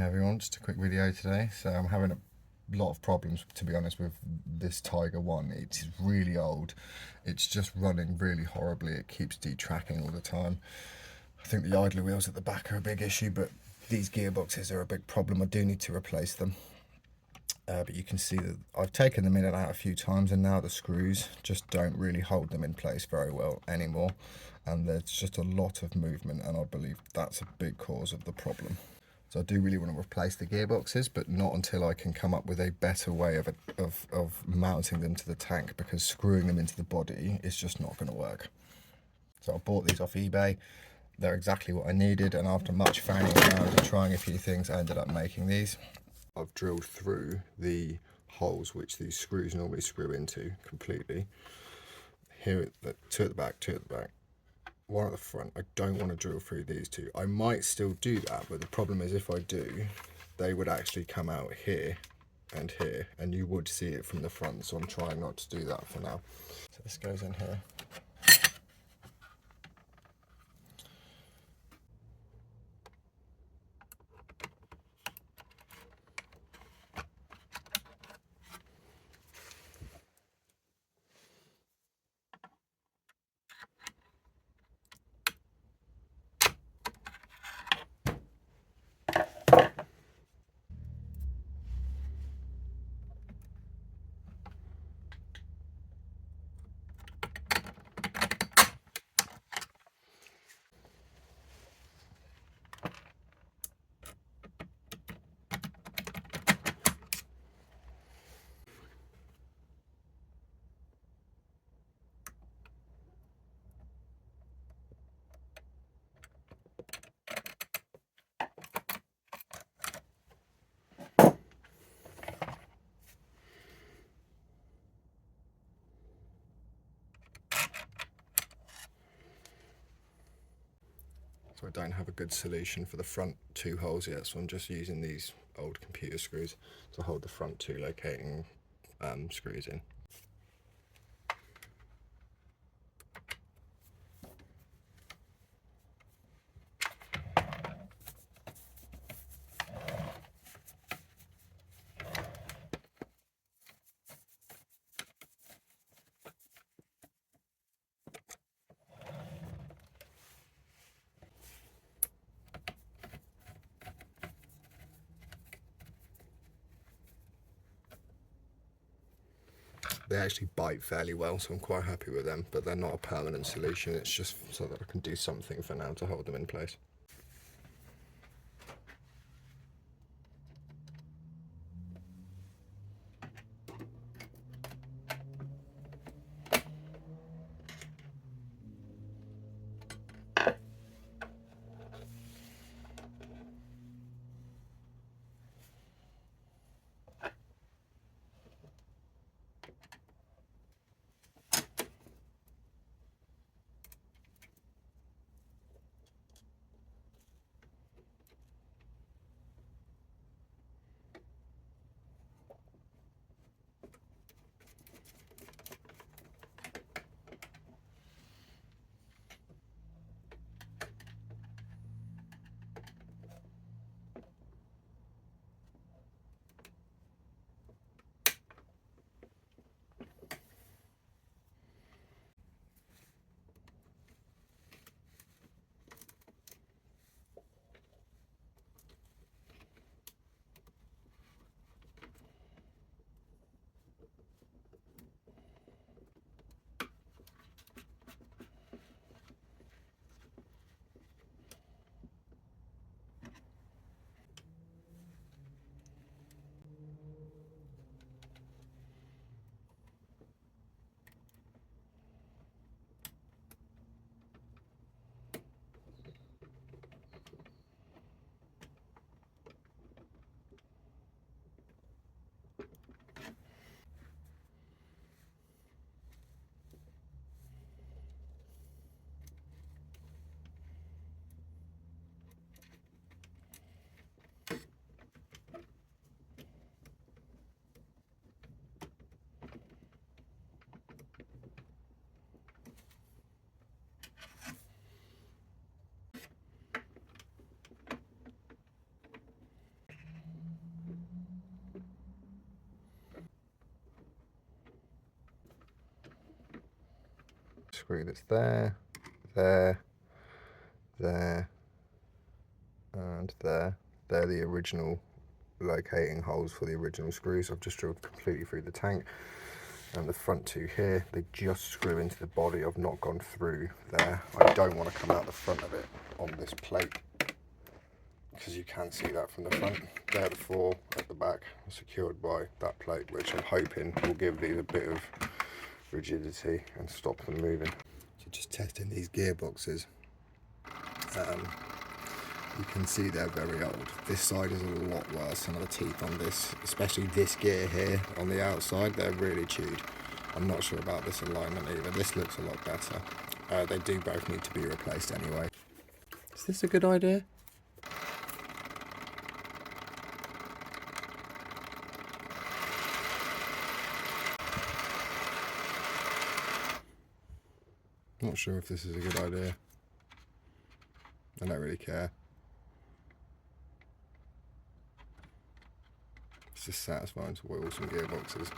Hey everyone, just a quick video today. So I'm having a lot of problems, to be honest, with this Tiger 1. It's really old. It's just running really horribly. It keeps detracking all the time. I think the idler wheels at the back are a big issue, but these gearboxes are a big problem. I do need to replace them. But you can see that I've taken them in and out a few times, and now the screws just don't really hold them in place very well anymore. And there's just a lot of movement, and I believe that's a big cause of the problem. So I do really want to replace the gearboxes, but not until I can come up with a better way of mounting them to the tank, because screwing them into the body is just not going to work. So I bought these off eBay. They're exactly what I needed, and after much fanning around and trying a few things, I ended up making these. I've drilled through the holes which these screws normally screw into completely. Here, two at the back, two at the back. One at the front. I don't want to drill through these two. I might still do that, but the problem is if I do, they would actually come out here, and you would see it from the front, so I'm trying not to do that for now. So this goes in here. So I don't have a good solution for the front two holes yet, so I'm just using these old computer screws to hold the front two locating screws in. They actually bite fairly well, so I'm quite happy with them, but they're not a permanent solution. It's just so that I can do something for now to hold them in place. screw that's there, there, there, and there. They're the original locating holes for the original screws. I've just drilled completely through the tank. And the front two here, they just screw into the body. I've not gone through there. I don't want to come out the front of it on this plate, because you can see that from the front. There, the four at the back are secured by that plate, which I'm hoping will give these a bit of rigidity and stop them moving. So just testing these gearboxes. You can see they're very old. This side is a lot worse. Some of the teeth on this, especially this gear here on the outside, they're really chewed. I'm not sure about this alignment either. This looks a lot better. They do both need to be replaced anyway. Is this a good idea? Not sure if this is a good idea. I don't really care. It's just satisfying to oil some gearboxes.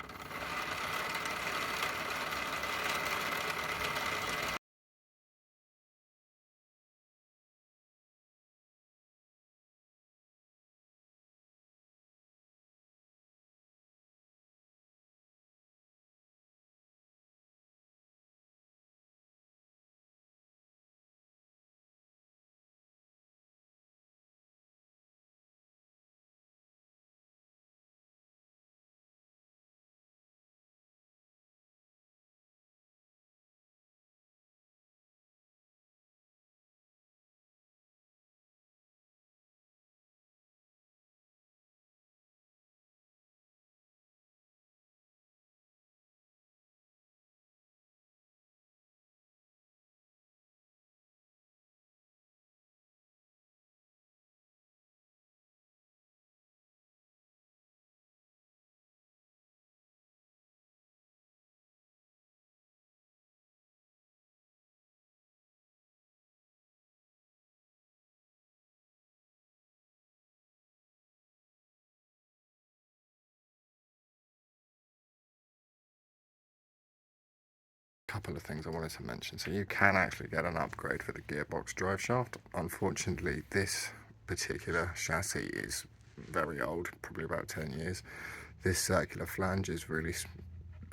Couple of things I wanted to mention. So you can actually get an upgrade for the gearbox drive shaft. Unfortunately, this particular chassis is very old, probably about 10 years. This circular flange is really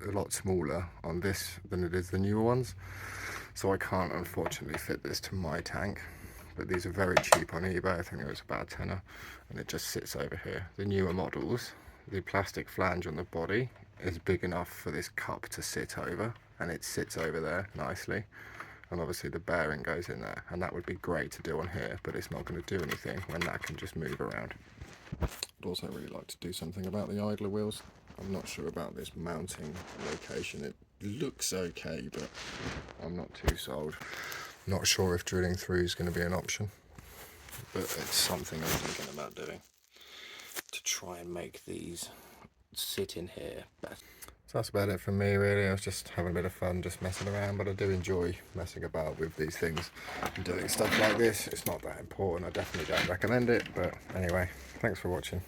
a lot smaller on this than it is the newer ones, so I can't unfortunately fit this to my tank. But these are very cheap on eBay. I think it was about a tenner, and it just sits over here. The newer models, the plastic flange on the body is big enough for this cup to sit over, and it sits over there nicely, and obviously the bearing goes in there, and that would be great to do on here, but it's not going to do anything when that can just move around. I'd also really like to do something about the idler wheels. I'm not sure about this mounting location. It looks okay, but I'm not too sold. Not sure if drilling through is going to be an option, but it's something I'm thinking about doing to try and make these sit in here better. So that's about it from me really. I was just having a bit of fun, just messing around, but I do enjoy messing about with these things and doing stuff like this. It's not that important. I definitely don't recommend it, but anyway, thanks for watching.